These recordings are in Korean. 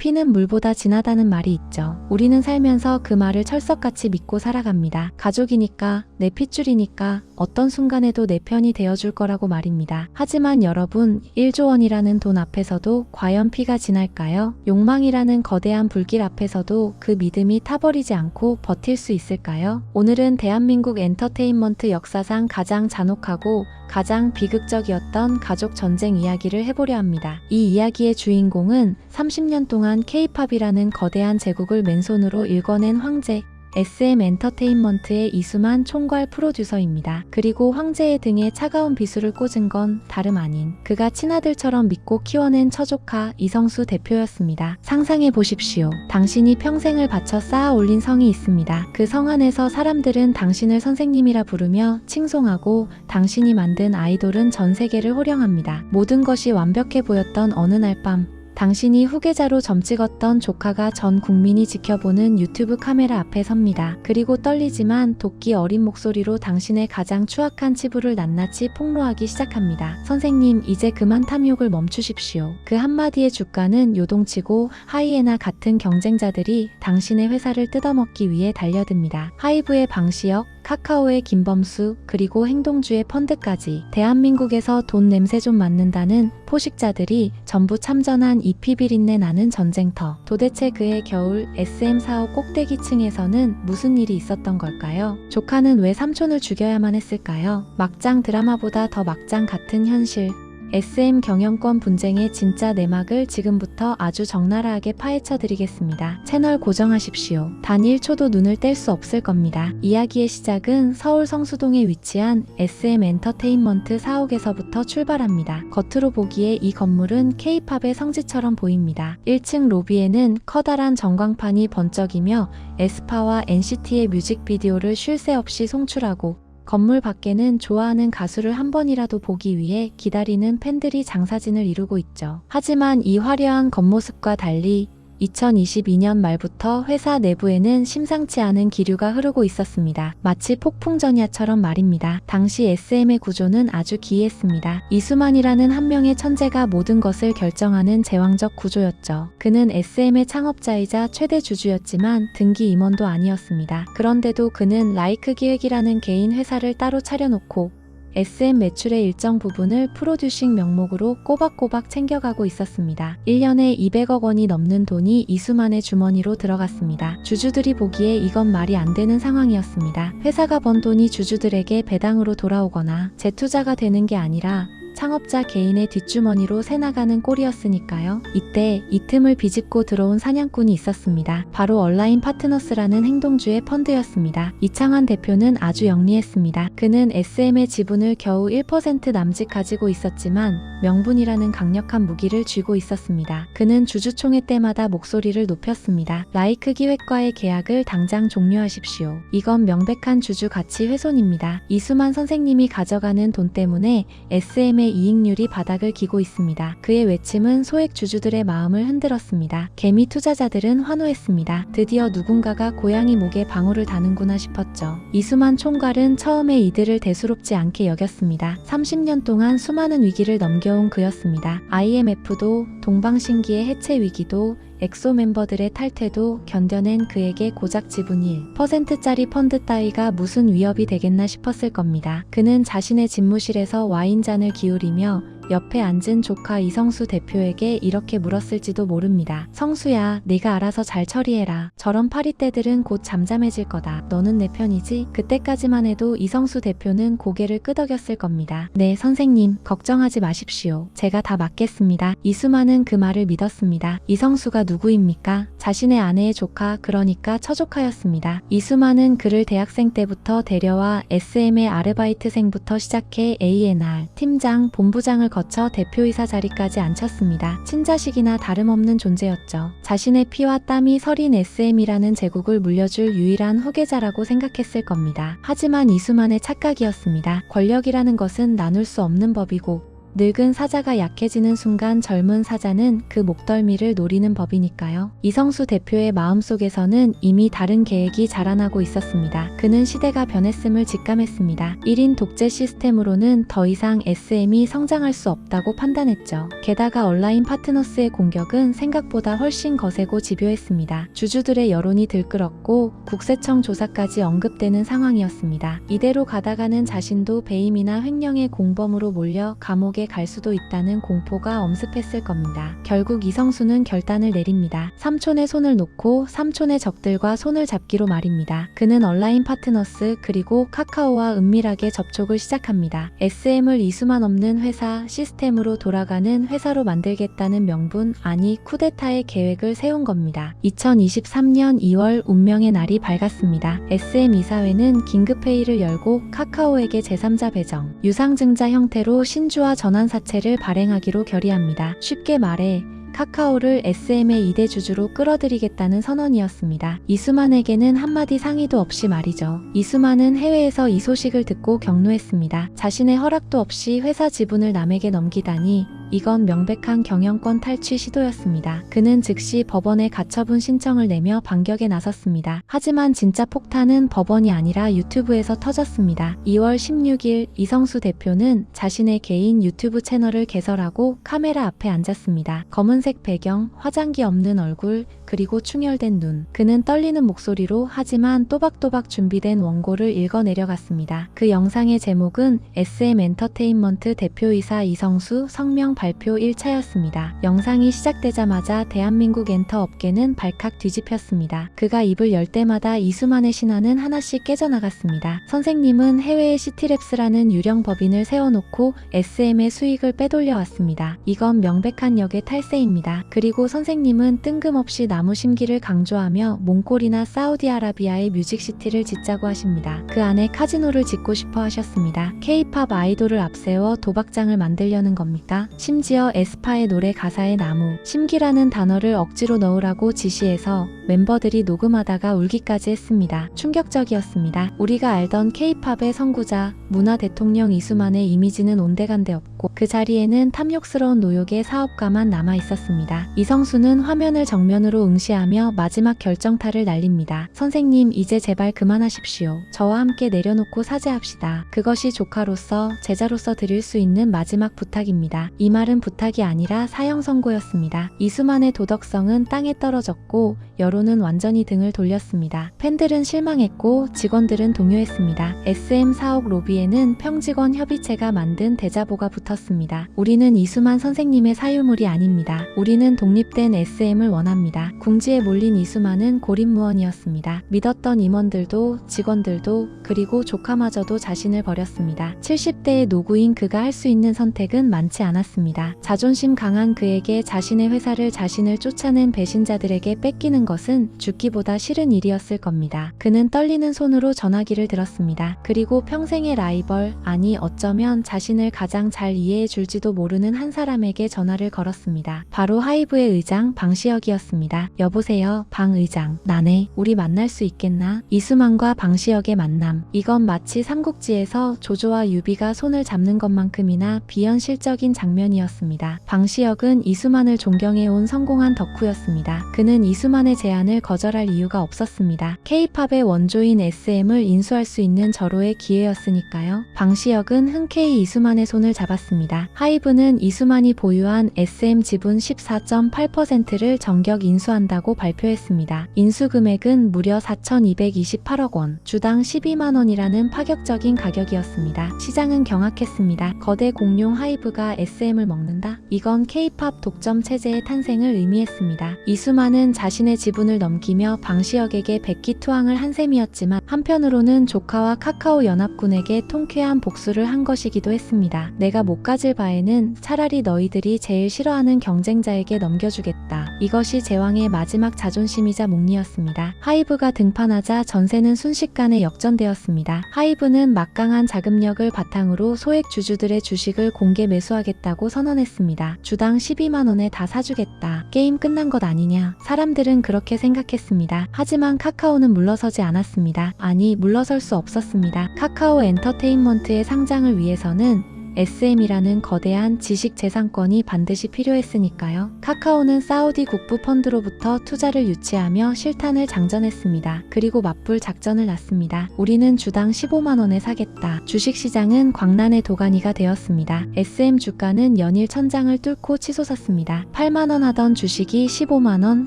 피는 물보다 진하다는 말이 있죠. 우리는 살면서 그 말을 철석같이 믿고 살아갑니다. 가족이니까, 내 핏줄이니까, 어떤 순간에도 내 편이 되어줄 거라고 말입니다. 하지만 여러분, 1조 원이라는 돈 앞에서도 과연 피가 진할까요? 욕망이라는 거대한 불길 앞에서도 그 믿음이 타버리지 않고 버틸 수 있을까요? 오늘은 대한민국 엔터테인먼트 역사상 가장 잔혹하고 가장 비극적이었던 가족 전쟁 이야기를 해보려 합니다. 이 이야기의 주인공은 30년 동안 K-팝이라는 거대한 제국을 맨손으로 일궈낸 황제, SM 엔터테인먼트의 이수만 총괄 프로듀서입니다. 그리고 황제의 등에 차가운 비수를 꽂은 건 다름 아닌 그가 친아들처럼 믿고 키워낸 처조카 이성수 대표였습니다. 상상해 보십시오. 당신이 평생을 바쳐 쌓아 올린 성이 있습니다. 그 성 안에서 사람들은 당신을 선생님이라 부르며 칭송하고 당신이 만든 아이돌은 전 세계를 호령합니다. 모든 것이 완벽해 보였던 어느 날 밤, 당신이 후계자로 점찍었던 조카가 전 국민이 지켜보는 유튜브 카메라 앞에 섭니다. 그리고 떨리지만 도끼 어린 목소리로 당신의 가장 추악한 치부를 낱낱이 폭로하기 시작합니다. 선생님, 이제 그만 탐욕을 멈추십시오. 그 한마디의 주가는 요동치고 하이에나 같은 경쟁자들이 당신의 회사를 뜯어먹기 위해 달려듭니다. 하이브의 방시혁, 카카오의 김범수, 그리고 행동주의 펀드까지 대한민국에서 돈 냄새 좀 맡는다는 포식자들이 전부 참전한 이 피비린내 나는 전쟁터. 도대체 그해 겨울 SM 사옥 꼭대기층에서는 무슨 일이 있었던 걸까요? 조카는 왜 삼촌을 죽여야만 했을까요? 막장 드라마보다 더 막장 같은 현실. SM 경영권 분쟁의 진짜 내막을 지금부터 아주 적나라하게 파헤쳐 드리겠습니다. 채널 고정하십시오. 단 1초도 눈을 뗄 수 없을 겁니다. 이야기의 시작은 서울 성수동에 위치한 SM 엔터테인먼트 사옥에서부터 출발합니다. 겉으로 보기에 이 건물은 K-팝의 성지처럼 보입니다. 1층 로비에는 커다란 전광판이 번쩍이며 에스파와 NCT의 뮤직비디오를 쉴 새 없이 송출하고 건물 밖에는 좋아하는 가수를 한 번이라도 보기 위해 기다리는 팬들이 장사진을 이루고 있죠. 하지만 이 화려한 겉모습과 달리 2022년 말부터 회사 내부에는 심상치 않은 기류가 흐르고 있었습니다. 마치 폭풍전야처럼 말입니다. 당시 SM의 구조는 아주 기이했습니다. 이수만이라는 한 명의 천재가 모든 것을 결정하는 제왕적 구조였죠. 그는 SM의 창업자이자 최대 주주였지만 등기 임원도 아니었습니다. 그런데도 그는 라이크 기획이라는 개인 회사를 따로 차려놓고 SM 매출의 일정 부분을 프로듀싱 명목으로 꼬박꼬박 챙겨가고 있었습니다. 1년에 200억 원이 넘는 돈이 이수만의 주머니로 들어갔습니다. 주주들이 보기에 이건 말이 안 되는 상황이었습니다. 회사가 번 돈이 주주들에게 배당으로 돌아오거나 재투자가 되는 게 아니라 창업자 개인의 뒷주머니로 새나가는 꼴이었으니까요. 이때 이 틈을 비집고 들어온 사냥꾼이 있었습니다. 바로 얼라인 파트너스라는 행동주의 펀드였습니다. 이창환 대표는 아주 영리했습니다. 그는 SM의 지분을 겨우 1% 남짓 가지고 있었지만 명분이라는 강력한 무기를 쥐고 있었습니다. 그는 주주총회 때마다 목소리를 높였습니다. 라이크 기획과의 계약을 당장 종료하십시오. 이건 명백한 주주 가치 훼손입니다. 이수만 선생님이 가져가는 돈 때문에 SM의 이익률이 바닥을 기고 있습니다. 그의 외침은 소액 주주들의 마음을 흔들었습니다. 개미 투자자들은 환호했습니다. 드디어 누군가가 고양이 목에 방울을 다는구나 싶었죠. 이수만 총괄은 처음에 이들을 대수롭지 않게 여겼습니다. 30년 동안 수많은 위기를 넘겨온 그였습니다. IMF도, 동방신기의 해체 위기도, 엑소 멤버들의 탈퇴도 견뎌낸 그에게 고작 지분 1%짜리 펀드 따위가 무슨 위협이 되겠나 싶었을 겁니다. 그는 자신의 집무실에서 와인잔을 기울이며 옆에 앉은 조카 이성수 대표에게 이렇게 물었을지도 모릅니다. 성수야, 네가 알아서 잘 처리해라. 저런 파리떼들은 곧 잠잠해질 거다. 너는 내 편이지? 그때까지만 해도 이성수 대표는 고개를 끄덕였을 겁니다. 네, 선생님, 걱정하지 마십시오. 제가 다 맡겠습니다. 이수만은 그 말을 믿었습니다. 이성수가 누구입니까? 자신의 아내의 조카, 그러니까 처조카였습니다. 이수만은 그를 대학생 때부터 데려와 SM의 아르바이트생부터 시작해 A&R, 팀장, 본부장을 거쳐 대표이사 자리까지 앉혔습니다. 친자식이나 다름없는 존재였죠. 자신의 피와 땀이 서린 SM이라는 제국을 물려줄 유일한 후계자라고 생각했을 겁니다. 하지만 이수만의 착각이었습니다. 권력이라는 것은 나눌 수 없는 법이고 늙은 사자가 약해지는 순간 젊은 사자는 그 목덜미를 노리는 법이니까요. 이성수 대표의 마음속에서는 이미 다른 계획이 자라나고 있었습니다. 그는 시대가 변했음을 직감했습니다. 1인 독재 시스템으로는 더 이상 SM이 성장할 수 없다고 판단했죠. 게다가 온라인 파트너스의 공격은 생각보다 훨씬 거세고 집요했습니다. 주주들의 여론이 들끓었고 국세청 조사까지 언급되는 상황이었습니다. 이대로 가다가는 자신도 배임이나 횡령의 공범으로 몰려 감옥에 갈 수도 있다는 공포가 엄습했을 겁니다. 결국 이성수는 결단을 내립니다. 삼촌의 손을 놓고 삼촌의 적들과 손을 잡기로 말입니다. 그는 온라인 파트너스 그리고 카카오와 은밀하게 접촉을 시작합니다. SM을 이수만 없는 회사 시스템으로 돌아가는 회사로 만들겠다는 명분 아니 쿠데타의 계획을 세운 겁니다. 2023년 2월 운명의 날이 밝았습니다. SM 이사회는 긴급회의를 열고 카카오에게 제3자 배정, 유상증자 형태로 신주와 전환사채를 발행하기로 결의합니다. 쉽게 말해 카카오를 SM의 2대 주주로 끌어들이겠다는 선언이었습니다. 이수만에게는 한마디 상의도 없이 말이죠. 이수만은 해외에서 이 소식을 듣고 격노했습니다. 자신의 허락도 없이 회사 지분을 남에게 넘기다니 이건 명백한 경영권 탈취 시도였습니다. 그는 즉시 법원에 가처분 신청을 내며 반격에 나섰습니다. 하지만 진짜 폭탄은 법원이 아니라 유튜브에서 터졌습니다. 2월 16일 이성수 대표는 자신의 개인 유튜브 채널을 개설하고 카메라 앞에 앉았습니다. 검은색 배경, 화장기 없는 얼굴, 그리고 충혈된 눈. 그는 떨리는 목소리로 하지만 또박또박 준비된 원고를 읽어내려갔습니다. 그 영상의 제목은 SM 엔터테인먼트 대표이사 이성수 성명 발표 1차였습니다. 영상이 시작되자마자 대한민국 엔터 업계는 발칵 뒤집혔습니다. 그가 입을 열 때마다 이수만의 신화는 하나씩 깨져나갔습니다. 선생님은 해외에 시티랩스라는 유령 법인을 세워놓고 SM의 수익을 빼돌려왔습니다. 이건 명백한 역의 탈세입니다. 그리고 선생님은 뜬금없이 나무 심기를 강조하며 몽골이나 사우디아라비아의 뮤직시티를 짓자고 하십니다. 그 안에 카지노를 짓고 싶어 하셨습니다. K-팝 아이돌을 앞세워 도박장을 만들려는 겁니까? 심지어 에스파의 노래 가사에 나무, 심기라는 단어를 억지로 넣으라고 지시해서 멤버들이 녹음하다가 울기까지 했습니다. 충격적이었습니다. 우리가 알던 K-팝의 선구자, 문화 대통령 이수만의 이미지는 온데간데 없고 그 자리에는 탐욕스러운 노역의 사업가만 남아 있었습니다. 이성수는 화면을 정면으로 응시하며 마지막 결정타를 날립니다. 선생님, 이제 제발 그만하십시오. 저와 함께 내려놓고 사죄합시다. 그것이 조카로서, 제자로서 드릴 수 있는 마지막 부탁입니다. 이 말은 부탁이 아니라 사형 선고였습니다. 이수만의 도덕성은 땅에 떨어졌고 여론은 완전히 등을 돌렸습니다. 팬들은 실망했고 직원들은 동요했습니다. SM 사옥 로비에는 평직원 협의체가 만든 대자보가 붙었습니다. 우리는 이수만 선생님의 사유물이 아닙니다. 우리는 독립된 SM을 원합니다. 궁지에 몰린 이수만은 고립무원이었습니다. 믿었던 임원들도 직원들도 그리고 조카마저도 자신을 버렸습니다. 70대의 노구인 그가 할 수 있는 선택은 많지 않았습니다. 자존심 강한 그에게 자신의 회사를 자신을 쫓아낸 배신자들에게 뺏기는 것은 죽기보다 싫은 일이었을 겁니다. 그는 떨리는 손으로 전화기를 들었습니다. 그리고 평생의 라이벌, 아니 어쩌면 자신을 가장 잘 이해해 줄지도 모르는 한 사람에게 전화를 걸었습니다. 바로 하이브의 의장 방시혁이었습니다. 여보세요, 방 의장. 나네. 우리 만날 수 있겠나? 이수만과 방시혁의 만남. 이건 마치 삼국지에서 조조와 유비가 손을 잡는 것만큼이나 비현실적인 장면이었습니다. 방시혁은 이수만을 존경해온 성공한 덕후였습니다. 그는 이수만의 제안을 거절할 이유가 없었습니다. K-팝의 원조인 SM을 인수할 수 있는 절호의 기회였으니까요. 방시혁은 흔쾌히 이수만의 손을 잡았습니다. 하이브는 이수만이 보유한 SM 지분 14.8%를 정격 인수한다고 발표했습니다. 인수 금액은 무려 4,228억 원, 주당 12만 원이라는 파격적인 가격이었습니다. 시장은 경악했습니다. 거대 공룡 하이브가 SM을 먹는다? 이건 K-팝 독점 체제의 탄생을 의미했습니다. 이수만은 자신의 지분을 넘기며 방시혁에게 백기투항을 한 셈이었지만 한편으로는 조카와 카카오 연합군에게 통쾌한 복수를 한 것이기도 했습니다. 내가 못 가질 바에는 차라리 너희들이 제일 싫어하는 경쟁자에게 넘겨주겠다. 이것이 제왕의 마지막 자존심이자 목리였습니다. 하이브가 등판하자 전세는 순식간에 역전되었습니다. 하이브는 막강한 자금력을 바탕으로 소액 주주들의 주식을 공개 매수하겠다고 선언했습니다. 주당 12만 원에 다 사주겠다. 게임 끝난 것 아니냐. 사람들은 그렇게 생각했습니다. 하지만 카카오는 물러서지 않았습니다. 아니, 물러설 수 없었습니다. 카카오 엔터테인먼트의 상장을 위해서는 SM이라는 거대한 지식 재산권이 반드시 필요했으니까요. 카카오는 사우디 국부 펀드로부터 투자를 유치하며 실탄을 장전했습니다. 그리고 맞불 작전을 놨습니다. 우리는 주당 15만 원에 사겠다. 주식시장은 광란의 도가니가 되었습니다. SM 주가는 연일 천장을 뚫고 치솟았습니다. 8만 원 하던 주식이 15만 원,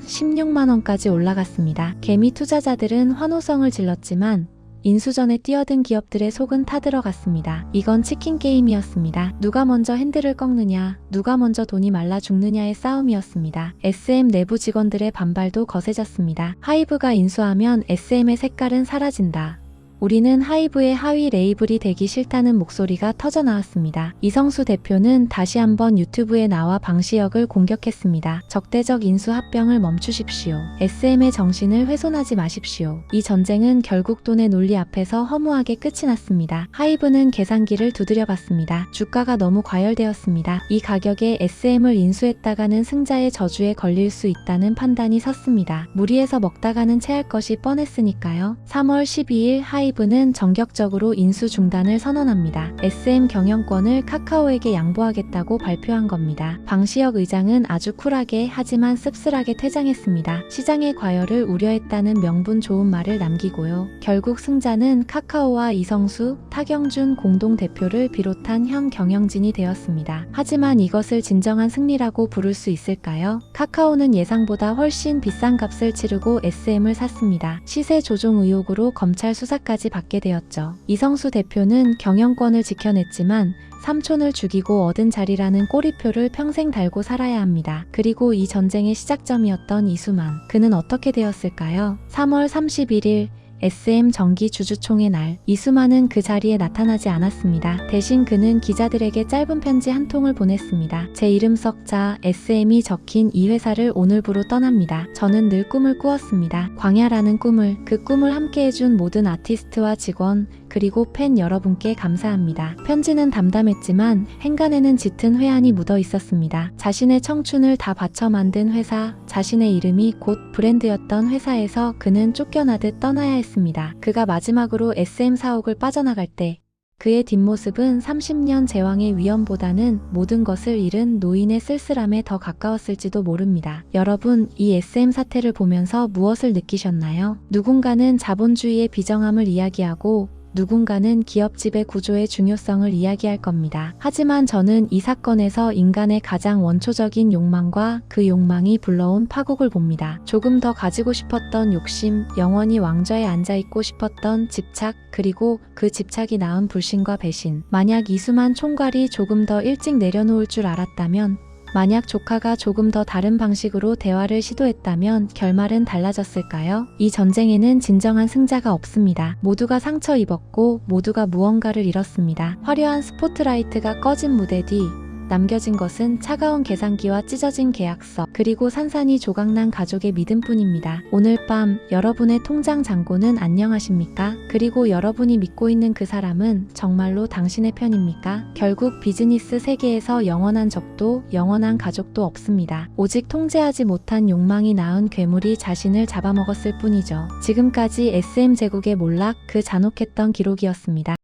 16만 원까지 올라갔습니다. 개미 투자자들은 환호성을 질렀지만 인수전에 뛰어든 기업들의 속은 타들어갔습니다. 이건 치킨 게임이었습니다. 누가 먼저 핸들을 꺾느냐, 누가 먼저 돈이 말라 죽느냐의 싸움이었습니다. SM 내부 직원들의 반발도 거세졌습니다. 하이브가 인수하면 SM의 색깔은 사라진다. 우리는 하이브의 하위 레이블이 되기 싫다는 목소리가 터져나왔습니다. 이성수 대표는 다시 한번 유튜브에 나와 방시혁을 공격했습니다. 적대적 인수 합병을 멈추십시오. SM의 정신을 훼손하지 마십시오. 이 전쟁은 결국 돈의 논리 앞에서 허무하게 끝이 났습니다. 하이브는 계산기를 두드려봤습니다. 주가가 너무 과열되었습니다. 이 가격에 SM을 인수했다가는 승자의 저주에 걸릴 수 있다는 판단이 섰습니다. 무리해서 먹다가는 체할 것이 뻔했으니까요. 3월 12일 하이브는 전격적으로 인수 중단을 선언합니다. SM 경영권을 카카오에게 양보하겠다고 발표한 겁니다. 방시혁 의장은 아주 쿨하게 하지만 씁쓸하게 퇴장했습니다. 시장의 과열을 우려했다는 명분 좋은 말을 남기고요. 결국 승자는 카카오와 이성수, 타경준 공동대표를 비롯한 현 경영진이 되었습니다. 하지만 이것을 진정한 승리라고 부를 수 있을까요? 카카오는 예상보다 훨씬 비싼 값을 치르고 SM을 샀습니다. 시세 조종 의혹으로 검찰 수사까지 받게 되었죠. 이성수 대표는 경영권을 지켜냈지만 삼촌을 죽이고 얻은 자리라는 꼬리표를 평생 달고 살아야 합니다. 그리고 이 전쟁의 시작점이었던 이수만, 그는 어떻게 되었을까요? 3월 31일 SM 정기 주주총회 날, 이수만은 그 자리에 나타나지 않았습니다. 대신 그는 기자들에게 짧은 편지 한 통을 보냈습니다. 제 이름 석자 SM이 적힌 이 회사를 오늘부로 떠납니다. 저는 늘 꿈을 꾸었습니다. 광야라는 꿈을, 그 꿈을 함께해준 모든 아티스트와 직원, 그리고 팬 여러분께 감사합니다. 편지는 담담했지만 행간에는 짙은 회한이 묻어 있었습니다. 자신의 청춘을 다 바쳐 만든 회사, 자신의 이름이 곧 브랜드였던 회사에서 그는 쫓겨나듯 떠나야 했습니다. 그가 마지막으로 SM 사옥을 빠져나갈 때 그의 뒷모습은 30년 제왕의 위엄보다는 모든 것을 잃은 노인의 쓸쓸함에 더 가까웠을지도 모릅니다. 여러분, 이 SM 사태를 보면서 무엇을 느끼셨나요? 누군가는 자본주의의 비정함을 이야기하고 누군가는 기업집의 구조의 중요성을 이야기할 겁니다. 하지만 저는 이 사건에서 인간의 가장 원초적인 욕망과 그 욕망이 불러온 파국을 봅니다. 조금 더 가지고 싶었던 욕심, 영원히 왕좌에 앉아있고 싶었던 집착, 그리고 그 집착이 낳은 불신과 배신. 만약 이수만 총괄이 조금 더 일찍 내려놓을 줄 알았다면, 만약 조카가 조금 더 다른 방식으로 대화를 시도했다면 결말은 달라졌을까요? 이 전쟁에는 진정한 승자가 없습니다. 모두가 상처 입었고 모두가 무언가를 잃었습니다. 화려한 스포트라이트가 꺼진 무대 뒤 남겨진 것은 차가운 계산기와 찢어진 계약서, 그리고 산산이 조각난 가족의 믿음뿐입니다. 오늘 밤 여러분의 통장 잔고는 안녕하십니까? 그리고 여러분이 믿고 있는 그 사람은 정말로 당신의 편입니까? 결국 비즈니스 세계에서 영원한 적도 영원한 가족도 없습니다. 오직 통제하지 못한 욕망이 낳은 괴물이 자신을 잡아먹었을 뿐이죠. 지금까지 SM 제국의 몰락, 그 잔혹했던 기록이었습니다.